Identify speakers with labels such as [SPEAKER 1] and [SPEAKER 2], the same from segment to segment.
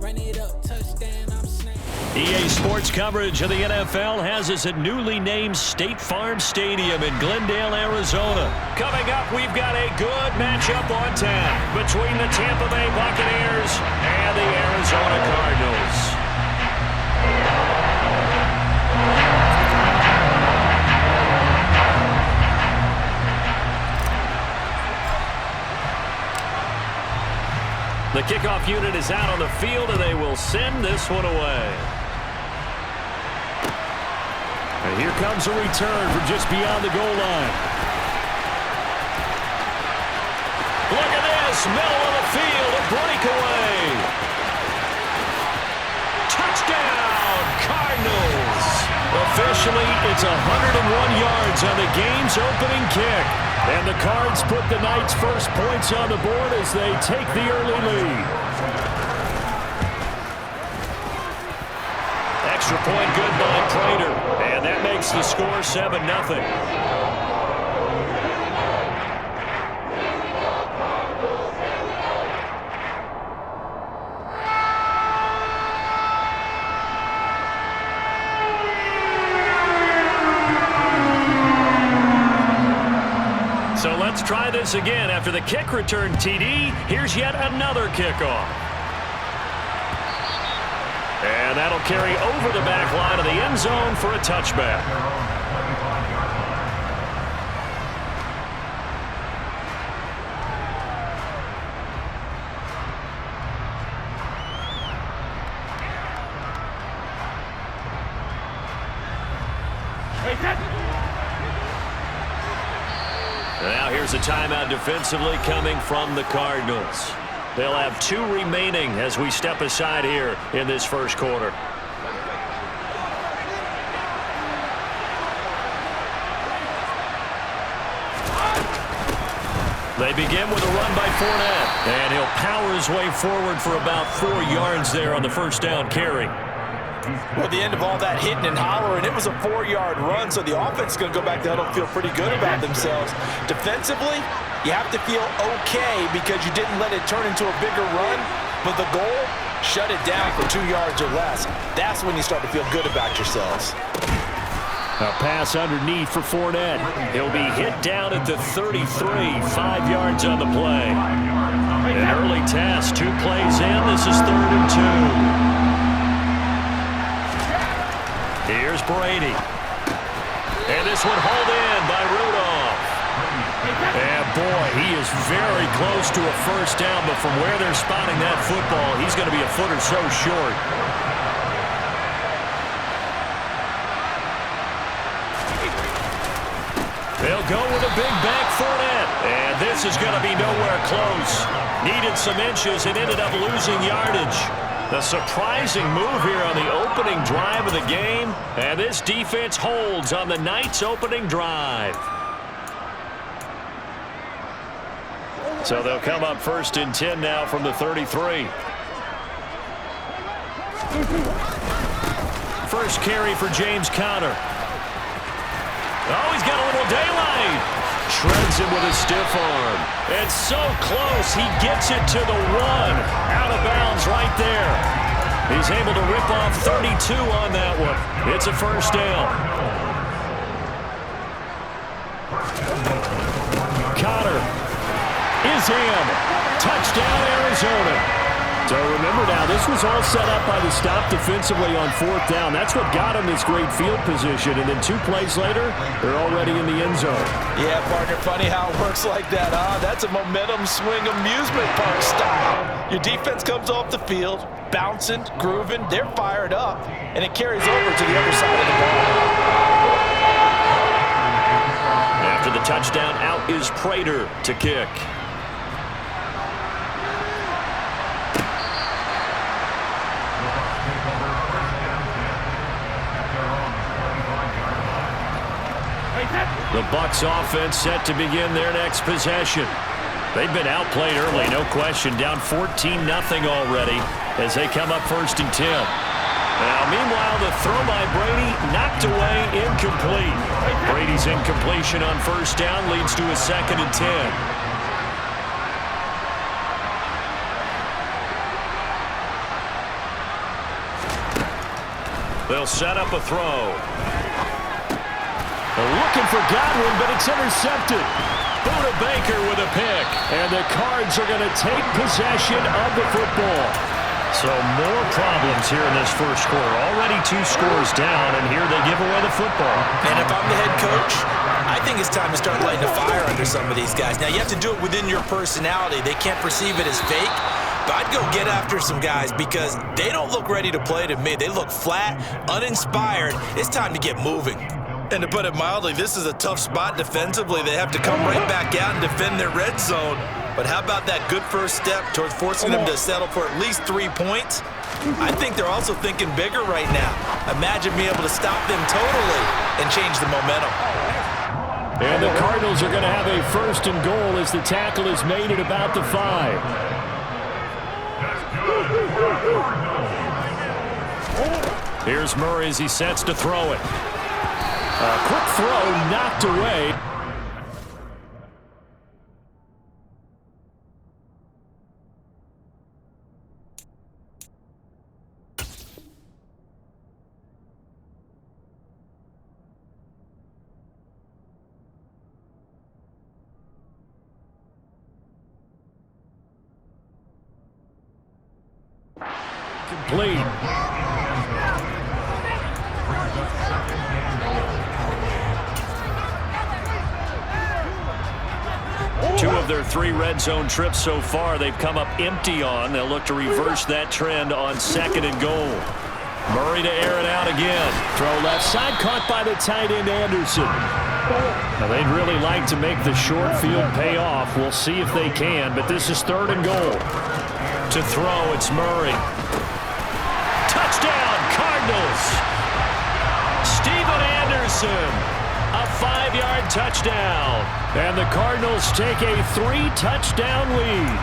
[SPEAKER 1] Run it up, touchdown, I'm snapped.
[SPEAKER 2] EA Sports coverage of the NFL has us at newly named State Farm Stadium in Glendale, Arizona. Coming up, we've got a good matchup on tap between the Tampa Bay Buccaneers and the Arizona Cardinals. The kickoff unit is out on the field, and they will send this one away. And here comes a return from just beyond the goal line. Look at this, middle of the field, a breakaway. Touchdown, Cardinals. Officially, it's 101 yards on the game's opening kick. And the Cards put the Knights' first points on the board as they take the early lead. Extra point good by Prater. And that makes the score 7-0. So let's try this again. After the kick return TD, here's yet another kickoff. And that'll carry over the back line of the end zone for a touchback. Now here's a timeout defensively coming from the Cardinals. They'll have 2 remaining as we step aside here in this first quarter. They begin with a run by Fournette, and he'll power his way forward for about 4 yards there on the first down carry.
[SPEAKER 3] Well, the end of all that hitting and hollering, it was a 4-yard run, so the offense is going to go back to huddle and feel pretty good about themselves. Defensively, you have to feel okay because you didn't let it turn into a bigger run, but the goal, shut it down for 2 yards or less. That's when you start to feel good about yourselves.
[SPEAKER 2] A pass underneath for Fournette. He'll be hit down at the 33, 5 yards on the play. An early test, 2 plays in. This is 3rd and 2. Here's Brady. And this one hauled in by Rudolph. And boy, he is very close to a first down, but from where they're spotting that football, he's going to be a foot or so short. They'll go with a big back Fournette. And this is going to be nowhere close. Needed some inches and ended up losing yardage. The surprising move here on the opening drive of the game, and this defense holds on the Knights' opening drive. So they'll come up 1st and 10 now from the 33. First carry for James Conner. Oh, he's got a little daylight. Shreds him with a stiff arm. It's so close, he gets it to the 1. Out of bounds right there. He's able to rip off 32 on that one. It's a first down. Conner is in. Touchdown, Arizona. So remember now, this was all set up by the stop defensively on 4th down. That's what got him this great field position. And then 2 plays later, they're already in the end zone.
[SPEAKER 3] Yeah, partner, funny how it works like that, huh? That's a momentum swing amusement park style. Your defense comes off the field, bouncing, grooving, they're fired up, and it carries over to the other side of the ball.
[SPEAKER 2] After the touchdown, out is Prater to kick. The Bucs offense set to begin their next possession. They've been outplayed early, no question, down 14-0 already as they come up 1st and 10. Now, meanwhile, the throw by Brady knocked away, incomplete. Brady's incompletion on 1st down leads to a 2nd and 10. They'll set up a throw. They're looking for Godwin, but it's intercepted. Buda Baker with a pick. And the Cards are going to take possession of the football. So more problems here in this first quarter. Already 2 scores down, and here they give away the football.
[SPEAKER 3] And if I'm the head coach, I think it's time to start lighting a fire under some of these guys. Now, you have to do it within your personality. They can't perceive it as fake. But I'd go get after some guys because they don't look ready to play to me. They look flat, uninspired. It's time to get moving. And to put it mildly, this is a tough spot defensively. They have to come right back out and defend their red zone. But how about that good first step towards forcing them to settle for at least 3 points? I think they're also thinking bigger right now. Imagine being able to stop them totally and change the momentum.
[SPEAKER 2] And the Cardinals are going to have a 1st and goal as the tackle is made at about the 5. Here's Murray as he sets to throw it. A quick throw knocked away. Complete. Two of their 3 red zone trips so far they've come up empty on. They'll look to reverse that trend on 2nd and goal. Murray to air it out again. Throw left side, caught by the tight end Anderson. Now they'd really like to make the short field pay off. We'll see if they can, but this is 3rd and goal. To throw, it's Murray. Touchdown, Cardinals! Steven Anderson. A 5-yard touchdown. And the Cardinals take a 3-touchdown lead.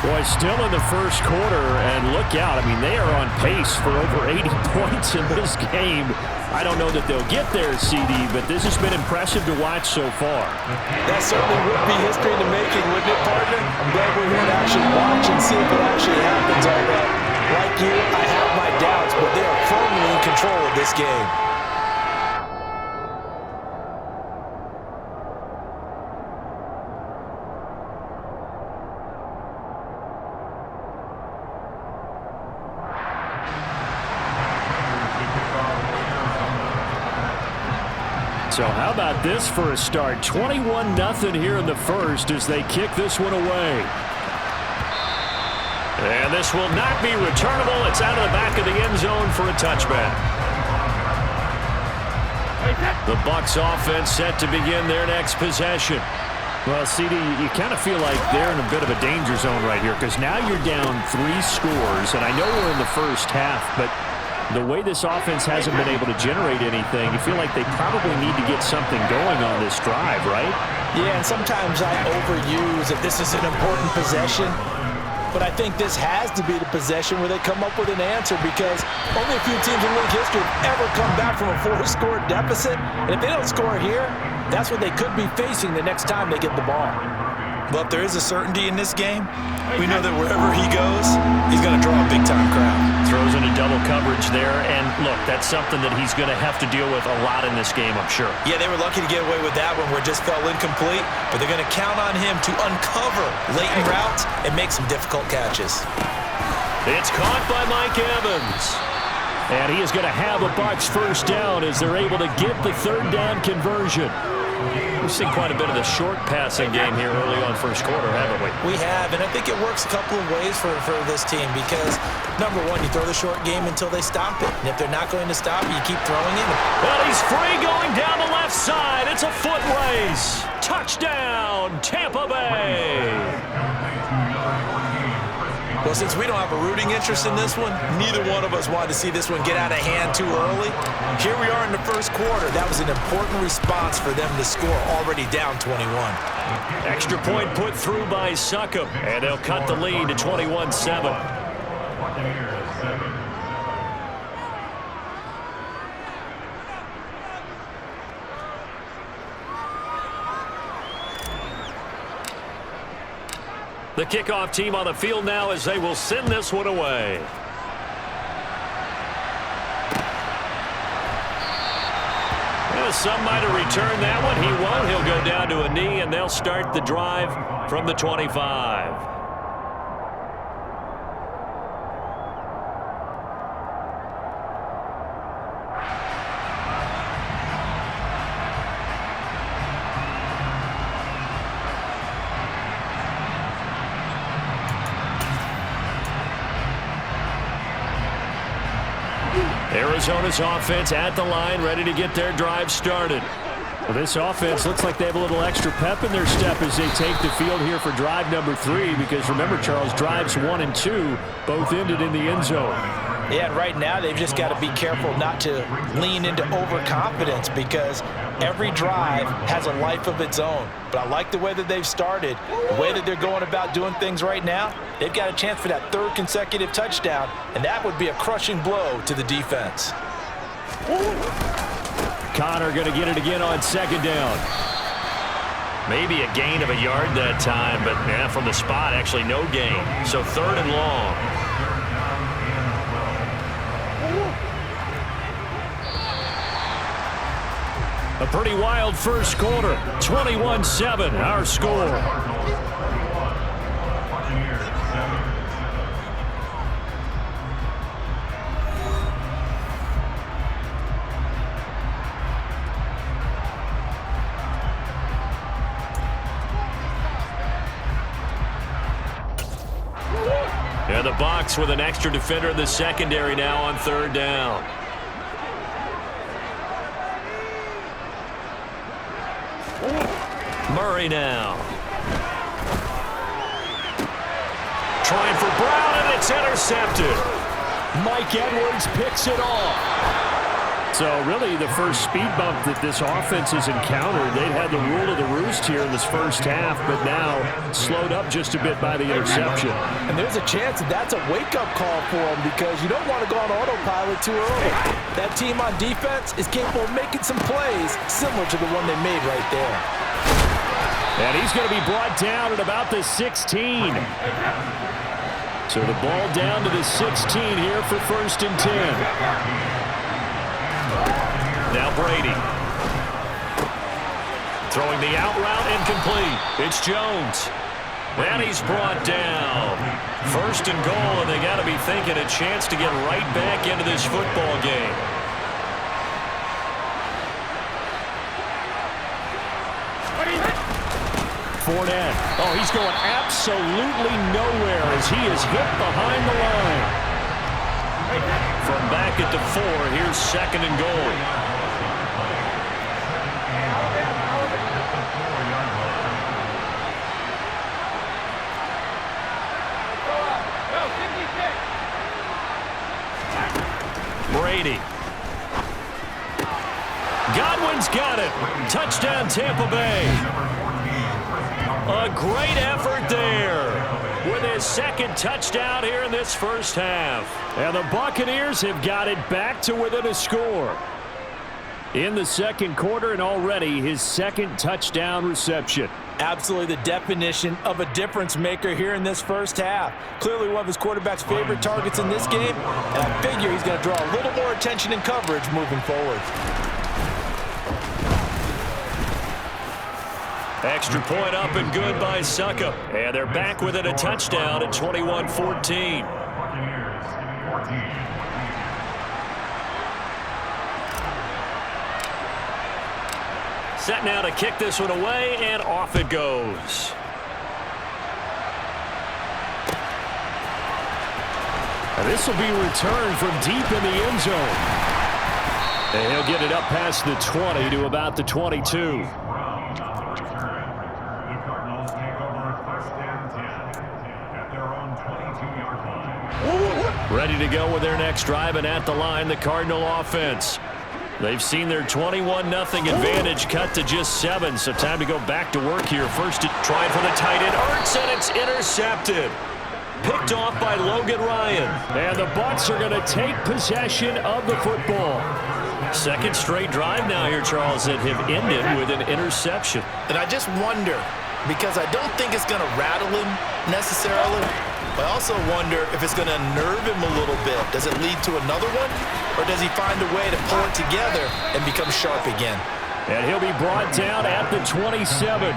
[SPEAKER 2] Boy, still in the first quarter, and look out. I mean, they are on pace for over 80 points in this game. I don't know that they'll get there, CD, but this has been impressive to watch so far.
[SPEAKER 3] That certainly would be history in the making, wouldn't it, partner? I'm glad we're here to actually watch and see if it actually happens. Like you, I have my doubts, but they are firmly in control of this game.
[SPEAKER 2] So how about this for a start? 21-0 here in the first as they kick this one away. And this will not be returnable. It's out of the back of the end zone for a touchback. The Bucs offense set to begin their next possession. Well, CD, you kind of feel like they're in a bit of a danger zone right here because now you're down 3 scores, and I know we're in the first half, but the way this offense hasn't been able to generate anything, you feel like they probably need to get something going on this drive, right?
[SPEAKER 3] Yeah, and sometimes I overuse that this is an important possession, but I think this has to be the possession where they come up with an answer because only a few teams in league history have ever come back from a 4-score deficit, and if they don't score here, that's what they could be facing the next time they get the ball. But if there is a certainty in this game, we know that wherever he goes, he's going to draw a big-time crowd.
[SPEAKER 2] Throws into double coverage there, and look, that's something that he's going to have to deal with a lot in this game, I'm sure.
[SPEAKER 3] Yeah, they were lucky to get away with that one where it just fell incomplete, but they're going to count on him to uncover latent routes and make some difficult catches.
[SPEAKER 2] It's caught by Mike Evans. And he is going to have a Bucs first down as they're able to get the 3rd down conversion. We've seen quite a bit of the short passing game here early on first quarter, haven't we?
[SPEAKER 3] We have, and I think it works a couple of ways for this team because, number one, you throw the short game until they stop it. And if they're not going to stop it, you keep throwing it.
[SPEAKER 2] Well, he's free going down the left side. It's a foot race. Touchdown, Tampa Bay.
[SPEAKER 3] Well, since we don't have a rooting interest in this one, neither one of us wanted to see this one get out of hand too early. Here we are in the first quarter. That was an important response for them to score, already down 21.
[SPEAKER 2] Extra point put through by Succop, and they'll cut the lead to 21-7. The kickoff team on the field now as they will send this one away. Well, some might have returned that one. He won't. He'll go down to a knee, and they'll start the drive from the 25. Arizona's offense at the line, ready to get their drive started. Well, this offense looks like they have a little extra pep in their step as they take the field here for drive number 3, because remember, Charles, drives 1 and 2 both ended in the end zone.
[SPEAKER 3] Yeah, and right now they've just got to be careful not to lean into overconfidence, because every drive has a life of its own. But I like the way that they've started, the way that they're going about doing things right now. They've got a chance for that 3rd consecutive touchdown, and that would be a crushing blow to the defense.
[SPEAKER 2] Connor going to get it again on 2nd down. Maybe a gain of a yard that time, but yeah, from the spot, actually no gain. So 3rd and long. A pretty wild first quarter. 21-7, our score. And the Bucs with an extra defender in the secondary now on 3rd down. Murray now. Trying for Brown, and it's intercepted. Mike Edwards picks it off. So really the first speed bump that this offense has encountered. They've had the rule of the roost here in this first half, but now slowed up just a bit by the interception.
[SPEAKER 3] And there's a chance that that's a wake-up call for them, because you don't want to go on autopilot too early. That team on defense is capable of making some plays similar to the one they made right there.
[SPEAKER 2] And he's going to be brought down at about the 16. So the ball down to the 16 here for 1st and 10. Now Brady. Throwing the out route, incomplete. It's Jones. And he's brought down. 1st and goal, and they got to be thinking a chance to get right back into this football game. Fournette. Oh, he's going absolutely nowhere as he is hit behind the line. From back at the 4, here's 2nd and goal. Brady. Godwin's got it. Touchdown, Tampa Bay. A great effort there with his 2nd touchdown here in this first half. And the Buccaneers have got it back to within a score in the 2nd quarter, and already his 2nd touchdown reception.
[SPEAKER 3] Absolutely the definition of a difference maker here in this first half. Clearly one of his quarterback's favorite targets in this game, and I figure he's going to draw a little more attention and coverage moving forward.
[SPEAKER 2] Extra point up and good by Suckup. And they're back within a touchdown at 21-14. Set now to kick this one away, and off it goes. And this will be returned from deep in the end zone. And he'll get it up past the 20 to about the 22. Ready to go with their next drive, and at the line, the Cardinal offense. They've seen their 21-0 advantage cut to just 7, so time to go back to work here. First, trying for the tight end, Ertz, and it's intercepted. Picked off by Logan Ryan. And the Bucs are going to take possession of the football. 2nd straight drive now here, Charles, that have ended with an interception.
[SPEAKER 3] And I just wonder, because I don't think it's going to rattle him necessarily, I also wonder if it's going to unnerve him a little bit. Does it lead to another one? Or does he find a way to pull it together and become sharp again?
[SPEAKER 2] And he'll be brought down at the 27.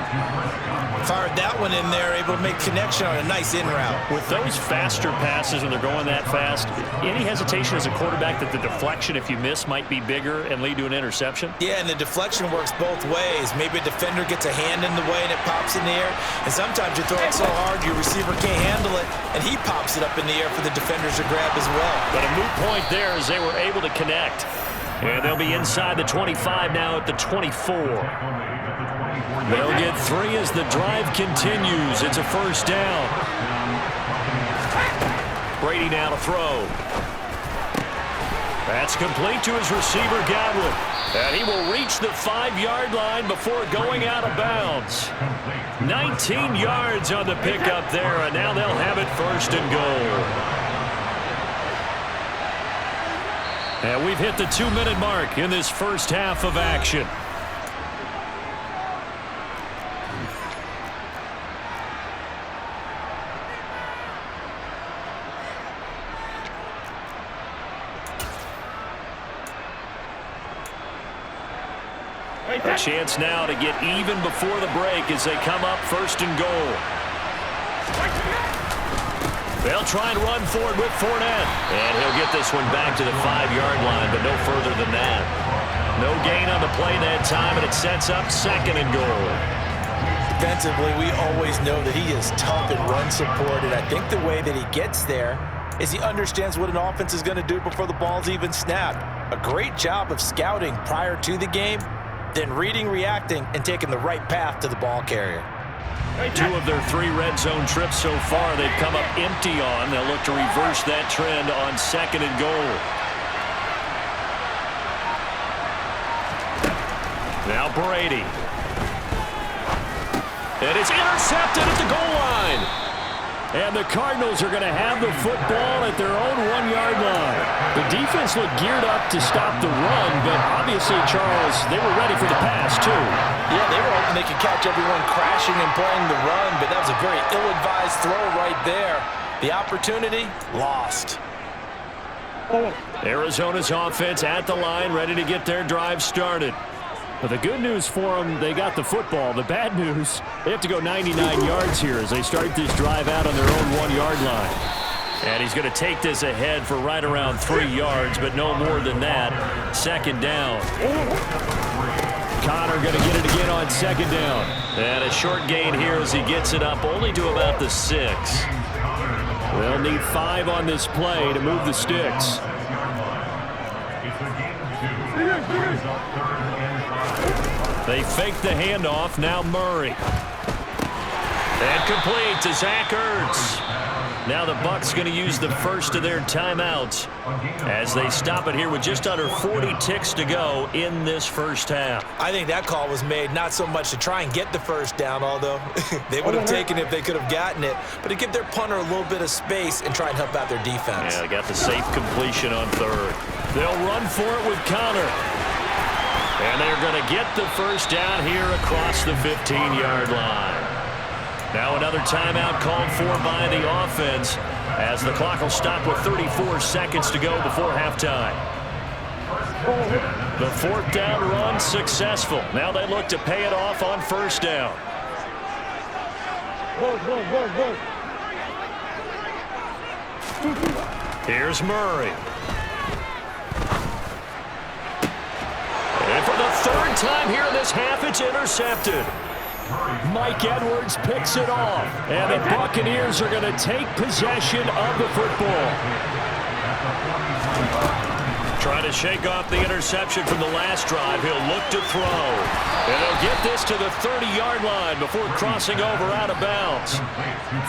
[SPEAKER 3] Fired that one in there, able to make connection on a nice in route.
[SPEAKER 2] With those faster passes when they're going that fast, any hesitation as a quarterback that the deflection, if you miss, might be bigger and lead to an interception?
[SPEAKER 3] Yeah, and the deflection works both ways. Maybe a defender gets a hand in the way and it pops in the air. And sometimes you throw it so hard your receiver can't handle it, and he pops it up in the air for the defenders to grab as well.
[SPEAKER 2] But a moot point there as they were able to connect. And they'll be inside the 25 now at the 24. They'll get 3 as the drive continues. It's a first down. Brady now to throw. That's complete to his receiver, Godwin. And he will reach the 5-yard line before going out of bounds. 19 yards on the pickup there, and now they'll have it first and goal. And we've hit the 2-minute mark in this first half of action. A chance now to get even before the break as they come up first and goal. They'll try and run forward with Fournette. And he'll get this one back to the 5-yard line, but no further than that. No gain on the play that time, and it sets up second and goal.
[SPEAKER 3] Defensively, we always know that he is tough and run support, and I think the way that he gets there is he understands what an offense is going to do before the ball's even snapped. A great job of scouting prior to the game, then reading, reacting, and taking the right path to the ball carrier.
[SPEAKER 2] 2 of their 3 red zone trips so far they've come up empty on. They'll look to reverse that trend on second and goal. Now Brady. And it's intercepted at the goal line. And the Cardinals are going to have the football at their own 1-yard line. The defense looked geared up to stop the run, but obviously, Charles, they were ready for the pass, too.
[SPEAKER 3] Yeah, they were hoping they could catch everyone crashing and playing the run, but that was a very ill-advised throw right there. The opportunity, lost.
[SPEAKER 2] Arizona's offense at the line, ready to get their drive started. But the good news for them, they got the football. The bad news, they have to go 99 yards here as they start this drive out on their own 1-yard line. And he's going to take this ahead for right around 3 yards, but no more than that. Second down. Connor going to get it again on second down. And a short gain here as he gets it up only to about the 6. They'll need 5 on this play to move the sticks. They fake the handoff. Now Murray. And complete to Zach Ertz. Now the Bucs going to use the first of their timeouts as they stop it here with just under 40 ticks to go in this first half.
[SPEAKER 3] I think that call was made not so much to try and get the first down, although they would have taken it if they could have gotten it, but to give their punter a little bit of space and try and help out their defense.
[SPEAKER 2] Yeah, they got the safe completion on third. They'll run for it with Connor. And they're going to get the first down here across the 15-yard line. Now another timeout called for by the offense as the clock will stop with 34 seconds to go before halftime. The 4th down run successful. Now they look to pay it off on first down. Here's Murray. And for the 3rd time here in this half, it's intercepted. Mike Edwards picks it off, and the Buccaneers are going to take possession of the football. Trying to shake off the interception from the last drive. He'll look to throw. And he'll get this to the 30-yard line before crossing over out of bounds.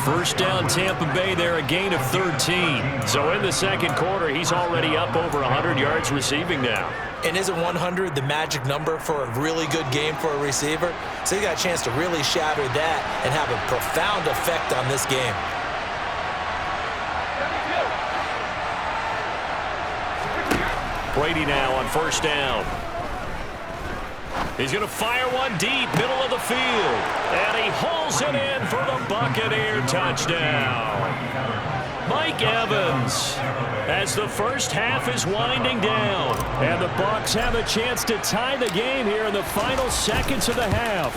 [SPEAKER 2] First down Tampa Bay there, a gain of 13. So in the second quarter, he's already up over 100 yards receiving now.
[SPEAKER 3] And isn't 100 the magic number for a really good game for a receiver? So he got a chance to really shatter that and have a profound effect on this game.
[SPEAKER 2] Brady now on first down. He's going to fire one deep, middle of the field. And he hauls it in for the Buccaneer touchdown. Mike Evans, as the first half is winding down. And the Bucs have a chance to tie the game here in the final seconds of the half.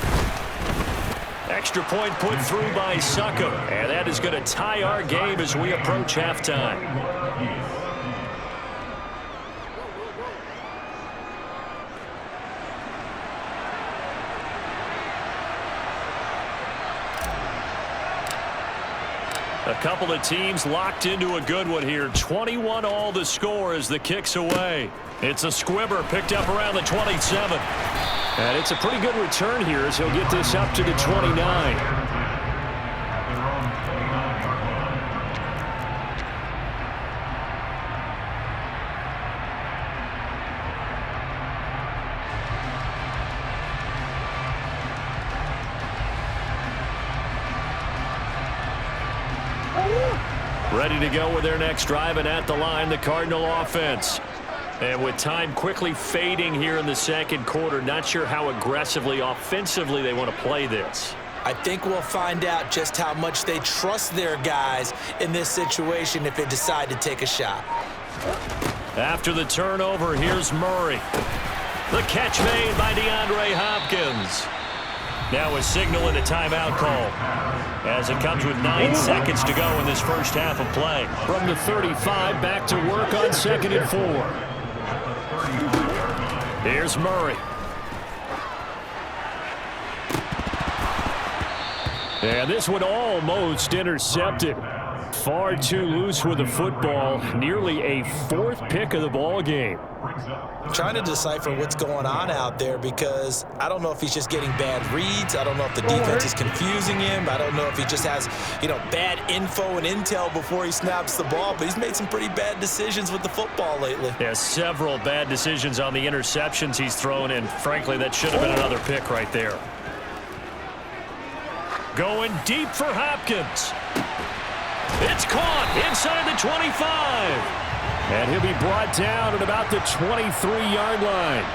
[SPEAKER 2] Extra point put through by Succop. And that is going to tie our game as we approach halftime. A couple of teams locked into a good one here. 21 all the score as the kick's away. It's a squibber picked up around the 27. And it's a pretty good return here as he'll get this up to the 29. Ready to go with their next drive, and at the line, the Cardinal offense. And with time quickly fading here in the second quarter, not sure how aggressively, offensively they want to play this.
[SPEAKER 3] I think we'll find out just how much they trust their guys in this situation if they decide to take a shot.
[SPEAKER 2] After the turnover, here's Murray. The catch made by DeAndre Hopkins. Now a signal and a timeout call as it comes with 9 seconds to go in this first half of play. From the 35, back to work on 2nd and 4. Here's Murray. And this one almost intercepted. Far too loose with the football. Nearly a 4th pick of the ball game.
[SPEAKER 3] I'm trying to decipher what's going on out there because I don't know if he's just getting bad reads. I don't know if the defense is confusing him. I don't know if he just has, bad info and intel before he snaps the ball. But he's made some pretty bad decisions with the football lately.
[SPEAKER 2] Yeah, several bad decisions on the interceptions he's thrown, and frankly, that should have been another pick right there. Going deep for Hopkins. It's caught inside the 25. And he'll be brought down at about the 23-yard line.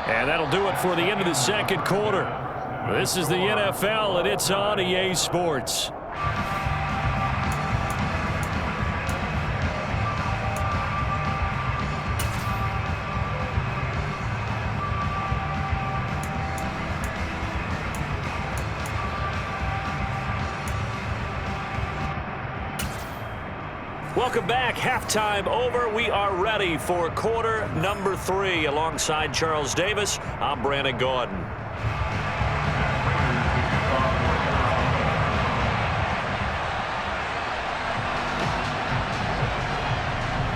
[SPEAKER 2] And that'll do it for the end of the second quarter. This is the NFL, and it's on EA Sports. Welcome back. Halftime over. We are ready for quarter number 3. Alongside Charles Davis, I'm Brandon Gordon.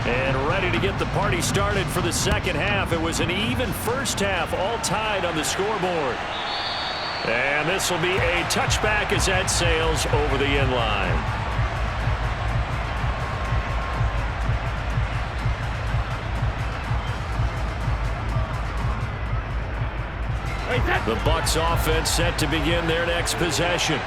[SPEAKER 2] And ready to get the party started for the second half. It was an even first half, all tied on the scoreboard. And this will be a touchback as that sails over the end line. The Bucs offense set to begin their next possession.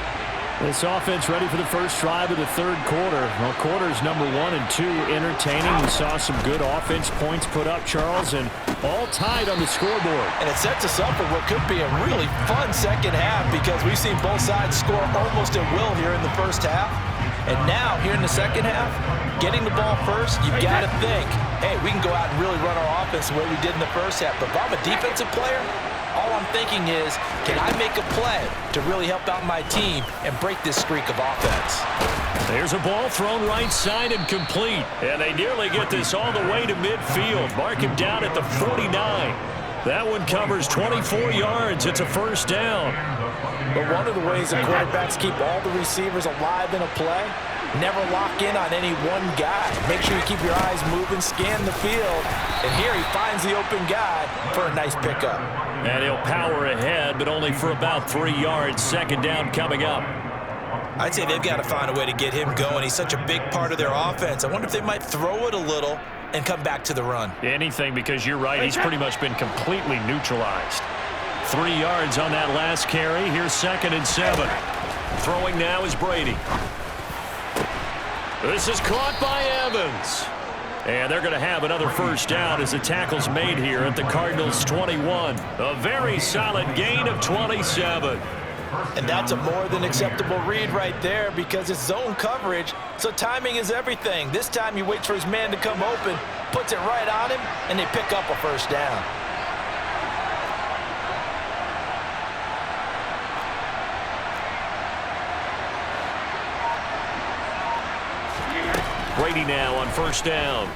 [SPEAKER 2] This offense ready for the first drive of the third quarter. Well, quarters number 1 and 2 entertaining. We saw some good offense points put up, Charles, and all tied on the scoreboard.
[SPEAKER 3] And it sets us up for what could be a really fun second half because we've seen both sides score almost at will here in the first half. And now, here in the second half, getting the ball first, you've got to think, hey, we can go out and really run our offense the way we did in the first half. But if I'm a defensive player, all I'm thinking is, can I make a play to really help out my team and break this streak of offense?
[SPEAKER 2] There's a ball thrown right side and complete. And they nearly get this all the way to midfield. Mark him down at the 49. That one covers 24 yards. It's a first down.
[SPEAKER 3] But one of the ways the quarterbacks keep all the receivers alive in a play, never lock in on any one guy. Make sure you keep your eyes moving, scan the field. And here he finds the open guy for a nice pickup.
[SPEAKER 2] And he'll power ahead, but only for about 3 yards. Second down coming up.
[SPEAKER 3] I'd say they've got to find a way to get him going. He's such a big part of their offense. I wonder if they might throw it a little and come back to the run.
[SPEAKER 2] Anything, because you're right. He's pretty much been completely neutralized. 3 yards on that last carry. Here's 2nd and 7. Throwing now is Brady. This is caught by Evans. And they're going to have another first down as the tackle's made here at the Cardinals' 21. A very solid gain of 27.
[SPEAKER 3] And that's a more than acceptable read right there because it's zone coverage, so timing is everything. This time he waits for his man to come open, puts it right on him, and they pick up a first down.
[SPEAKER 2] Brady now on first down.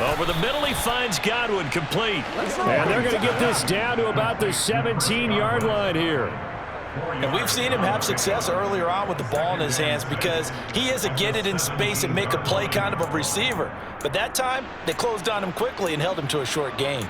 [SPEAKER 2] Over the middle, he finds Godwin complete. And they're going to get this down to about the 17-yard line here.
[SPEAKER 3] And we've seen him have success earlier on with the ball in his hands because he is a get it in space and make a play kind of a receiver. But that time, they closed on him quickly and held him to a short gain.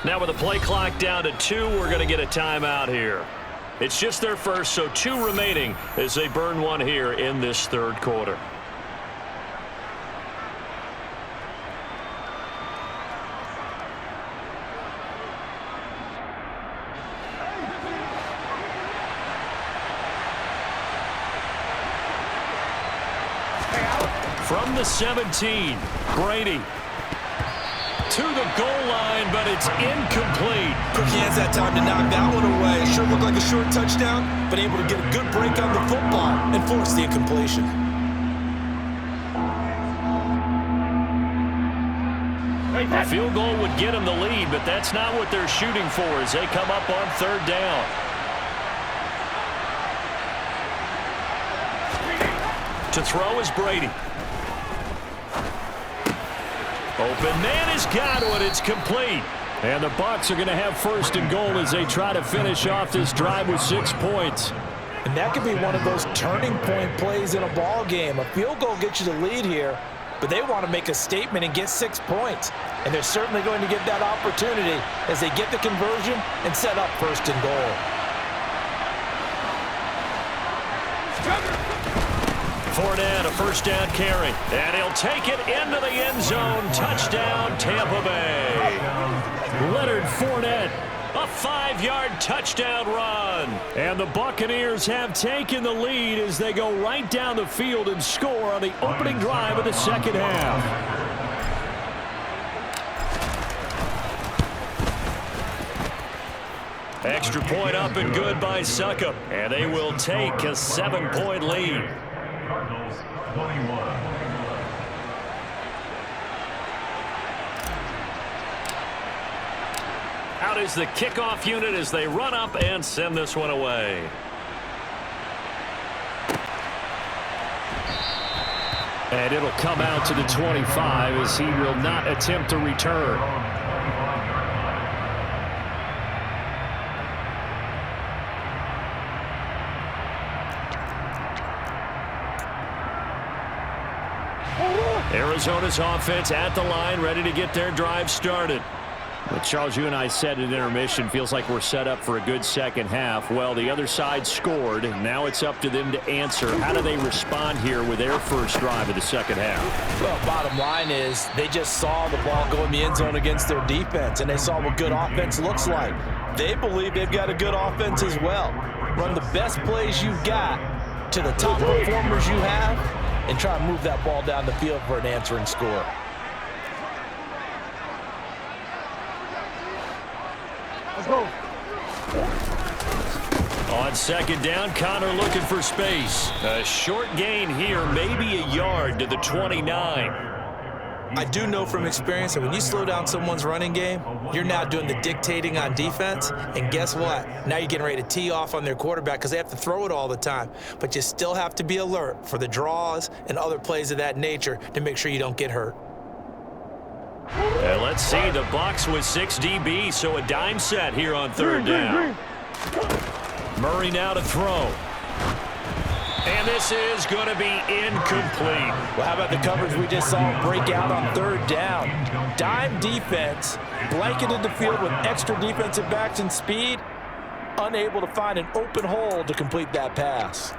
[SPEAKER 2] Now with the play clock down to 2, we're going to get a timeout here. It's just their first, so 2 remaining as they burn one here in this third quarter. From the 17, Brady. To the goal line, but it's incomplete.
[SPEAKER 3] Quick hands that time to knock that one away. It sure looked like a short touchdown, but able to get a good break on the football and force the incompletion.
[SPEAKER 2] A field goal would get them the lead, but that's not what they're shooting for as they come up on third down. To throw is Brady. Open man is Godwin. It's complete. And the Bucs are going to have first and goal as they try to finish off this drive with 6 points.
[SPEAKER 3] And that could be one of those turning point plays in a ball game. A field goal gets you the lead here, but they want to make a statement and get 6 points. And they're certainly going to get that opportunity as they get the conversion and set up first and goal.
[SPEAKER 2] Fournette, a first down carry, and he'll take it into the end zone. Touchdown, Tampa Bay. Leonard Fournette, a 5-yard touchdown run. And the Buccaneers have taken the lead as they go right down the field and score on the opening drive of the second half. Extra point up and good by Succop, and they will take a 7-point lead.
[SPEAKER 4] Cardinals 21.
[SPEAKER 2] Out is the kickoff unit as they run up and send this one away. And it'll come out to the 25 as he will not attempt to return. Arizona's offense at the line, ready to get their drive started. But Charles, you and I said at intermission, feels like we're set up for a good second half. Well, the other side scored. Now it's up to them to answer. How do they respond here with their first drive of the second half?
[SPEAKER 3] Well, bottom line is they just saw the ball go in the end zone against their defense, and they saw what good offense looks like. They believe they've got a good offense as well. Run the best plays you've got to the top performers you have, and try to move that ball down the field for an answering score.
[SPEAKER 5] Let's go.
[SPEAKER 2] On second down, Connor looking for space. A short gain here, maybe a yard to the 29.
[SPEAKER 3] I do know from experience that when you slow down someone's running game, you're now doing the dictating on defense, and guess what? Now you're getting ready to tee off on their quarterback because they have to throw it all the time. But you still have to be alert for the draws and other plays of that nature to make sure you don't get hurt.
[SPEAKER 2] And let's see, the Bucs with 6 DB, so a dime set here on third down. Murray now to throw. And this is going to be incomplete.
[SPEAKER 3] Well, how about the coverage we just saw break out on third down? Dime defense, blanketed the field with extra defensive backs and speed, unable to find an open hole to complete that pass.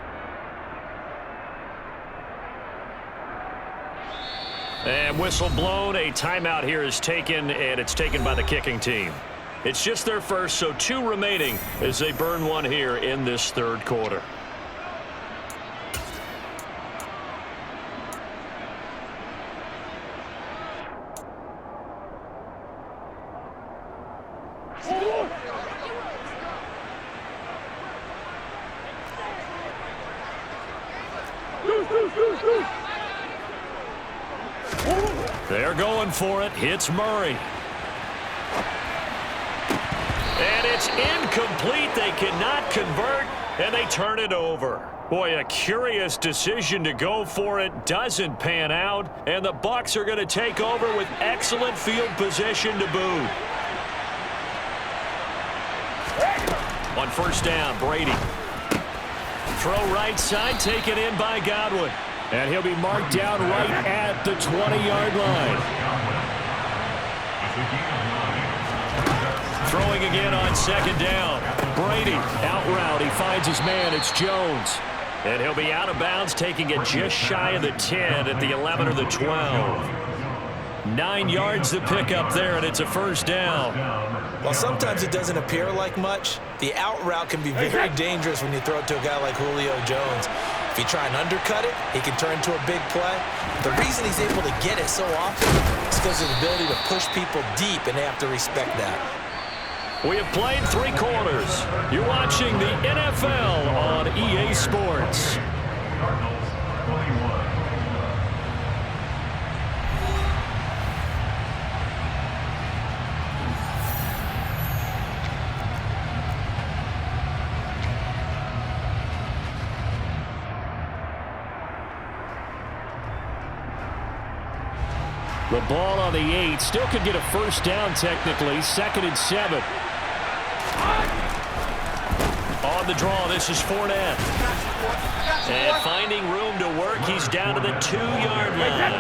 [SPEAKER 2] And whistle blown, a timeout here is taken, and it's taken by the kicking team. It's just their first, so 2 remaining as they burn one here in this third quarter. They're going for it. It's Murray. And it's incomplete. They cannot convert, and they turn it over. Boy, a curious decision to go for it. Doesn't pan out, and the Bucs are going to take over with excellent field position to boot. On first down, Brady. Throw right side, taken in by Godwin. And he'll be marked down right at the 20-yard line. Throwing again on second down. Brady out route. He finds his man. It's Jones. And he'll be out of bounds, taking it just shy of the 10 at the 11 or the 12. 9 yards to pick up there, and it's a first down.
[SPEAKER 3] While sometimes it doesn't appear like much, the out route can be very dangerous when you throw it to a guy like Julio Jones. If you try and undercut it, he can turn into a big play. The reason he's able to get it so often is because of the ability to push people deep, and they have to respect that.
[SPEAKER 2] We have played 3 quarters. You're watching the NFL on EA Sports.
[SPEAKER 4] Cardinals 21.
[SPEAKER 2] The ball on the 8. Still could get a first down technically. 2nd and 7. On the draw, this is Fournette. And finding room to work, he's down to the 2-yard line.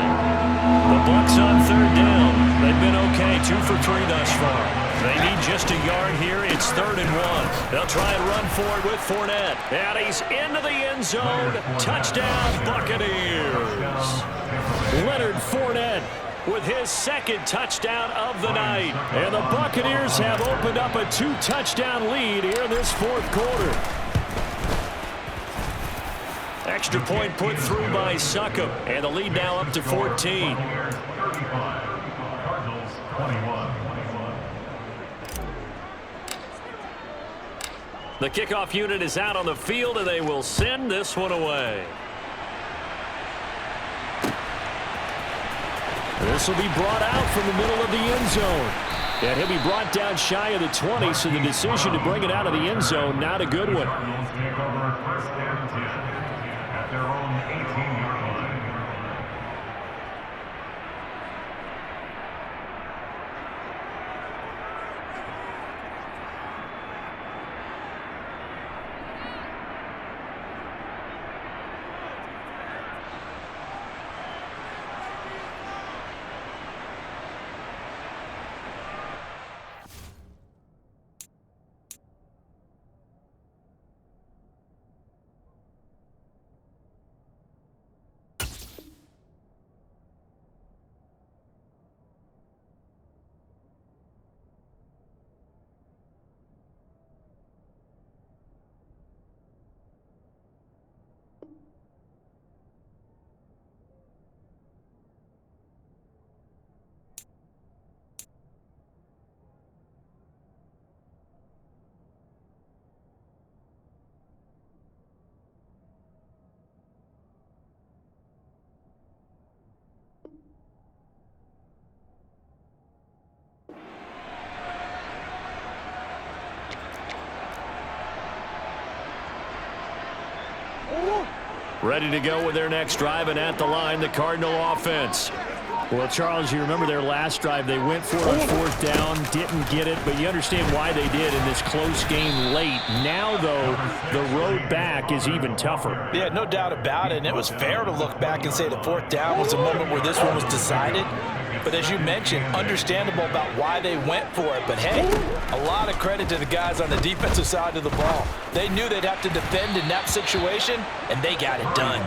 [SPEAKER 2] The Bucs on third down. They've been okay, 2 for 3 thus far. They need just a yard here. It's 3rd and 1. They'll try and run for it with Fournette. And he's into the end zone. Touchdown, Buccaneers. Leonard Fournette with his 2nd touchdown of the night. And the Buccaneers have opened up a 2-touchdown lead here in this 4th quarter. Extra point put through by Succop, and the lead now up to 14.
[SPEAKER 4] Cardinals 21.
[SPEAKER 2] The kickoff unit is out on the field, and they will send this one away. This will be brought out from the middle of the end zone. And he'll be brought down shy of the 20, so the decision to bring it out of the end zone, not a good one.
[SPEAKER 4] Cardinals take over 1st and 10 at their own 18-yard line.
[SPEAKER 2] Ready to go with their next drive, and at the line, the Cardinal offense. Well, Charles, you remember their last drive. They went for it on fourth down, didn't get it, but you understand why they did in this close game late. Now, though, the road back is even tougher.
[SPEAKER 3] Yeah, no doubt about it, and it was fair to look back and say the fourth down was a moment where this one was decided. But as you mentioned, understandable about why they went for it. But, hey, a lot of credit to the guys on the defensive side of the ball. They knew they'd have to defend in that situation, and they got it done.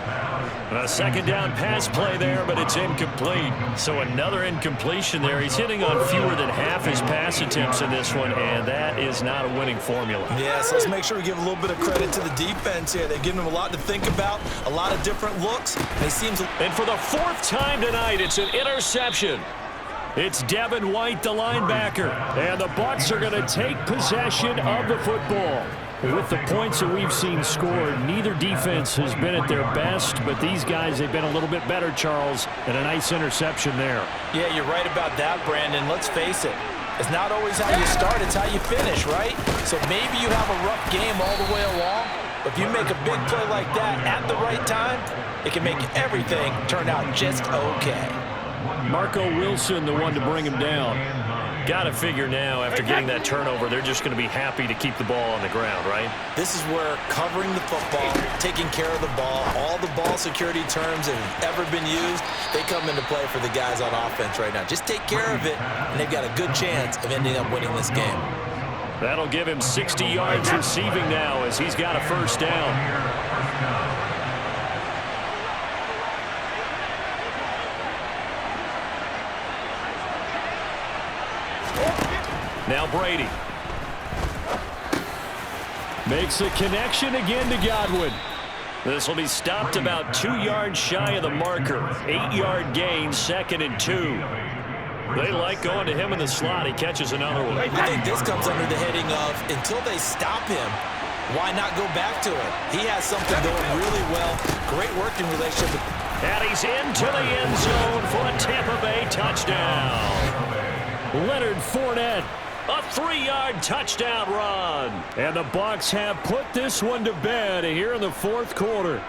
[SPEAKER 2] A second down pass play there, but it's incomplete. So another incompletion there. He's hitting on fewer than half his pass attempts in this one, and that is not a winning formula.
[SPEAKER 3] Yes, let's make sure we give a little bit of credit to the defense here. They've given them a lot to think about, a lot of different looks.
[SPEAKER 2] And for the fourth time tonight, it's an interception. It's Devin White, the linebacker, and the Bucs are going to take possession of the football. With the points that we've seen scored, neither defense has been at their best, but these guys, they've been a little bit better, Charles, and a nice interception there.
[SPEAKER 3] Yeah, you're right about that, Brandon. Let's face it. It's not always how you start, it's how you finish, right? So maybe you have a rough game all the way along, but if you make a big play like that at the right time, it can make everything turn out just okay.
[SPEAKER 2] Marco Wilson, the one to bring him down. Got to figure now, after getting that turnover, they're just going to be happy to keep the ball on the ground, right?
[SPEAKER 3] This is where covering the football, taking care of the ball, all the ball security terms that have ever been used, they come into play for the guys on offense right now. Just take care of it, and they've got a good chance of ending up winning this game.
[SPEAKER 2] That'll give him 60 yards receiving now as he's got a first down. Now Brady. Makes a connection again to Godwin. This will be stopped about 2 yards shy of the marker. 8-yard gain, 2nd and 2. They like going to him in the slot. He catches another one.
[SPEAKER 3] I think this comes under the heading of, until they stop him, why not go back to it? He has something going really well. Great working relationship.
[SPEAKER 2] And he's into the end zone for a Tampa Bay touchdown. Leonard Fournette. A 3-yard touchdown run. And the Bucs have put this one to bed here in the fourth quarter.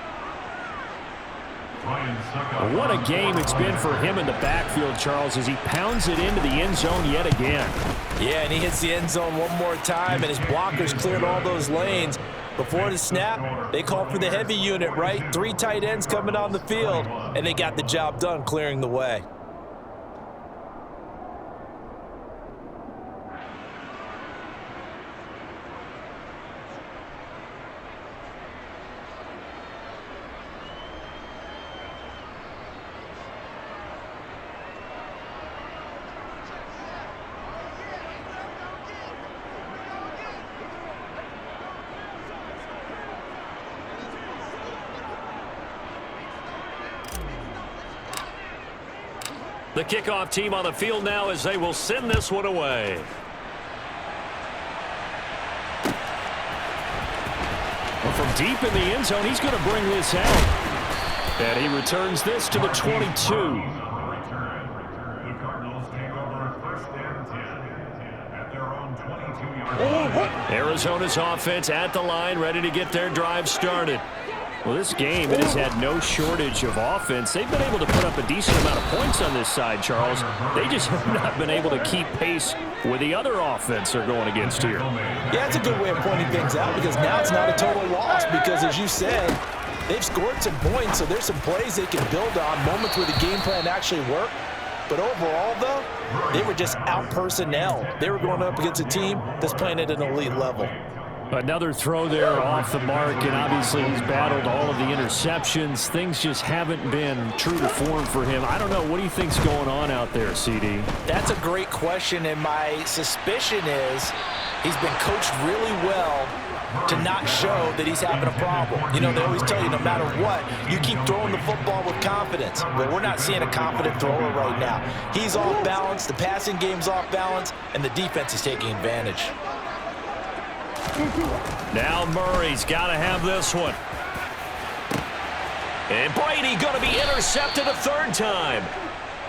[SPEAKER 2] What a game it's been for him in the backfield, Charles, as he pounds it into the end zone yet again.
[SPEAKER 3] Yeah, and he hits the end zone one more time, and his blockers cleared all those lanes. Before the snap, they called for the heavy unit, right? 3 tight ends coming on the field, and they got the job done clearing the way.
[SPEAKER 2] The kickoff team on the field now as they will send this one away. Well, from deep in the end zone, he's going to bring this out. And he returns this to the 22. Arizona's offense at the line, ready to get their drive started. Well, this game, it has had no shortage of offense. They've been able to put up a decent amount of points on this side, Charles. They just have not been able to keep pace with the other offense they're going against here.
[SPEAKER 3] Yeah, it's a good way of pointing things out because now it's not a total loss because, as you said, they've scored some points, so there's some plays they can build on, moments where the game plan actually worked. But overall, though, they were just out-personnel. They were going up against a team that's playing at an elite level.
[SPEAKER 2] Another throw there off the mark, and obviously he's battled all of the interceptions. Things just haven't been true to form for him. I don't know. What do you think's going on out there, CD?
[SPEAKER 3] That's a great question, and my suspicion is he's been coached really well to not show that he's having a problem. You know, they always tell you no matter what, you keep throwing the football with confidence. But we're not seeing a confident thrower right now. He's off balance, the passing game's off balance, and the defense is taking advantage.
[SPEAKER 2] Now Murray's got to have this one. And Brady going to be intercepted a 3rd time.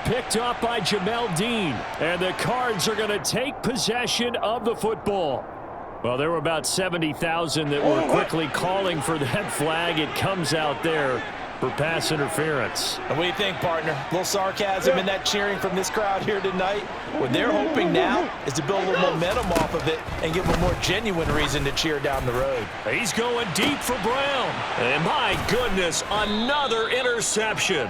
[SPEAKER 2] Picked up by Jamel Dean. And the Cards are going to take possession of the football. Well, there were about 70,000 that were quickly calling for that flag. It comes out there for pass interference.
[SPEAKER 3] And what do you think, partner? A little sarcasm in that cheering from this crowd here tonight. What they're hoping now is to build a little momentum off of it and give them a more genuine reason to cheer down the road.
[SPEAKER 2] He's going deep for Brown. And my goodness, another interception.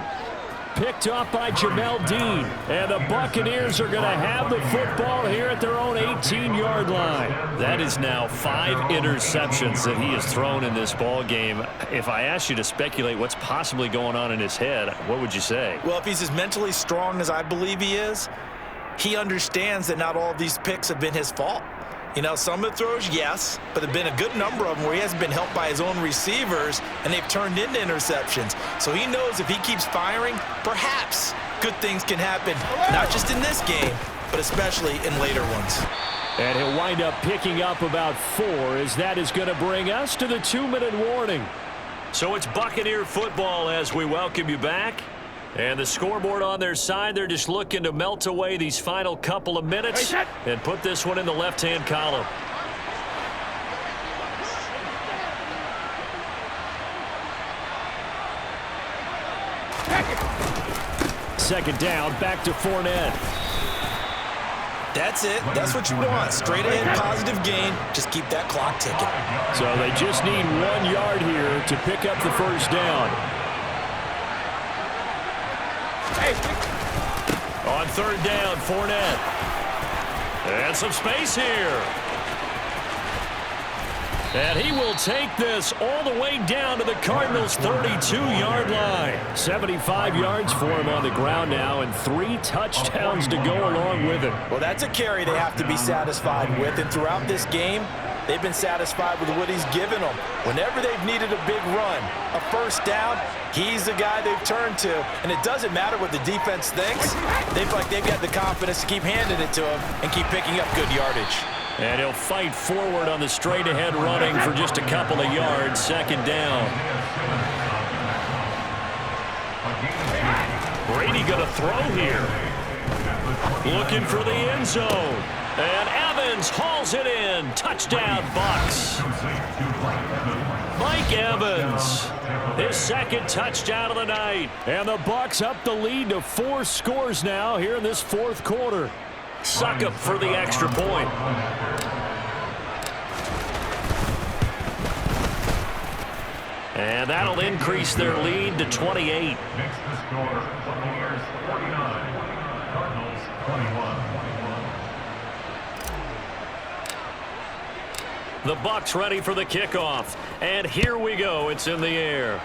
[SPEAKER 2] Picked off by Jamel Dean. And the Buccaneers are going to have the football here at their own 18-yard line. That is now 5 interceptions that he has thrown in this ball game. If I asked you to speculate what's possibly going on in his head, what would you say?
[SPEAKER 3] Well, if he's as mentally strong as I believe he is, he understands that not all of these picks have been his fault. You know, some of the throws, yes, but there have been a good number of them where he hasn't been helped by his own receivers, and they've turned into interceptions. So he knows if he keeps firing, perhaps good things can happen, not just in this game, but especially in later ones.
[SPEAKER 2] And he'll wind up picking up about 4, as that is going to bring us to the 2-minute warning. So it's Buccaneer football as we welcome you back. And the scoreboard on their side, they're just looking to melt away these final couple of minutes and put this one in the left-hand column. Second down, back to Fournette.
[SPEAKER 3] That's it. That's what you want. Straight ahead, positive gain. Just keep that clock ticking.
[SPEAKER 2] So they just need 1 yard here to pick up the first down. On third down, Fournette. And some space here. And he will take this all the way down to the Cardinals' 32-yard line. 75 yards for him on the ground now, and 3 touchdowns to go along with it.
[SPEAKER 3] Well, that's a carry they have to be satisfied with, and throughout this game, they've been satisfied with what he's given them. Whenever they've needed a big run, a first down, he's the guy they've turned to. And it doesn't matter what the defense thinks. They've got the confidence to keep handing it to him and keep picking up good yardage.
[SPEAKER 2] And he'll fight forward on the straight-ahead running for just a couple of yards. Second down. Brady going to throw here. Looking for the end zone. And Evans hauls it in. Touchdown, Bucs. Mike Evans, his second touchdown of the night. And the Bucs up the lead to 4 scores now here in this fourth quarter. Suck up for the extra point. And that'll increase their lead to 28.
[SPEAKER 4] Makes the score Buccaneers 49, Cardinals 21.
[SPEAKER 2] The Bucs ready for the kickoff. And here we go. It's in the air.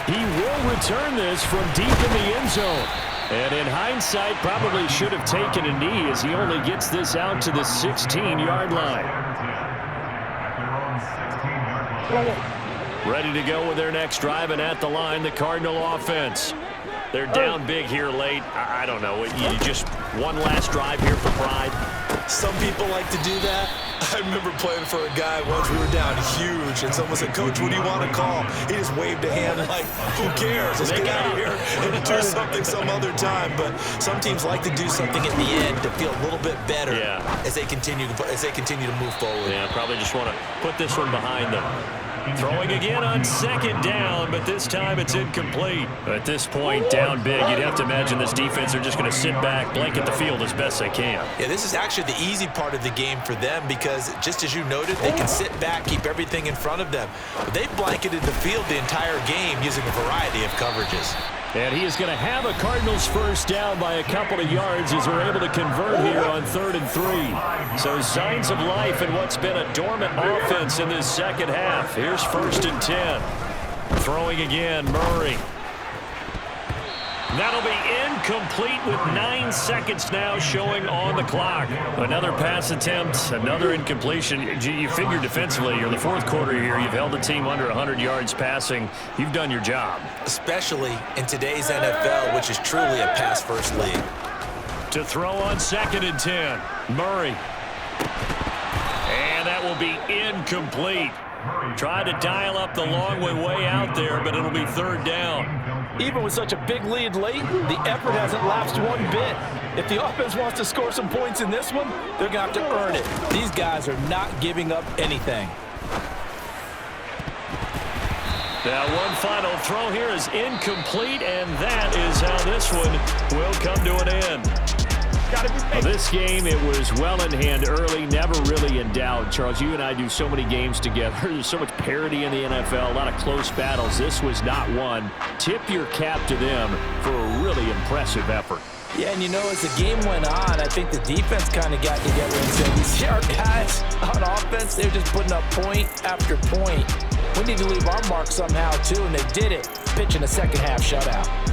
[SPEAKER 2] He will return this from deep in the end zone. And in hindsight, probably should have taken a knee as he only gets this out to the 16-yard line. Ready to go with their next drive, and at the line, the Cardinal offense. They're down big here late. I don't know. You just one last drive here for pride.
[SPEAKER 3] Some people like to do that. I remember playing for a guy once. We were down huge, and someone said, "Coach, what do you want to call?" He just waved a hand like, "Who cares? Let's get out of here and do something some other time." But some teams like to do something at the end to feel a little bit better as they continue to move forward.
[SPEAKER 2] Yeah, probably just want to put this one behind them. Throwing again on second down, but this time it's incomplete. At this point, down big, you'd have to imagine this defense are just going to sit back, blanket the field as best they can.
[SPEAKER 3] Yeah, this is actually the easy part of the game for them because, just as you noted, they can sit back, keep everything in front of them. But they've blanketed the field the entire game using a variety of coverages.
[SPEAKER 2] And he is going to have a Cardinals first down by a couple of yards as they're able to convert here on 3rd and 3. So signs of life in what's been a dormant offense in this second half. Here's 1st and 10. Throwing again, Murray. That'll be incomplete with 9 seconds now showing on the clock. Another pass attempt, another incompletion. You figure defensively, you're in the fourth quarter here. You've held the team under 100 yards passing. You've done your job.
[SPEAKER 3] Especially in today's NFL, which is truly a pass-first league.
[SPEAKER 2] To throw on 2nd and 10, Murray. And that will be incomplete. Tried to dial up the long way out there, but it'll be 3rd down.
[SPEAKER 3] Even with such a big lead late, the effort hasn't lapsed one bit. If the offense wants to score some points in this one, they're going to have to earn it. These guys are not giving up anything.
[SPEAKER 2] Now one final throw here is incomplete, and that is how this one will come to an end. Well, this game, it was well in hand early, never really in doubt. Charles, you and I do so many games together. There's so much parity in the NFL, a lot of close battles. This was not one. Tip your cap to them for a really impressive effort.
[SPEAKER 3] Yeah, and you know, as the game went on, I think the defense kind of got together and said, these our guys on offense, they're just putting up point after point. We need to leave our mark somehow, too, and they did it, pitching a second-half shutout.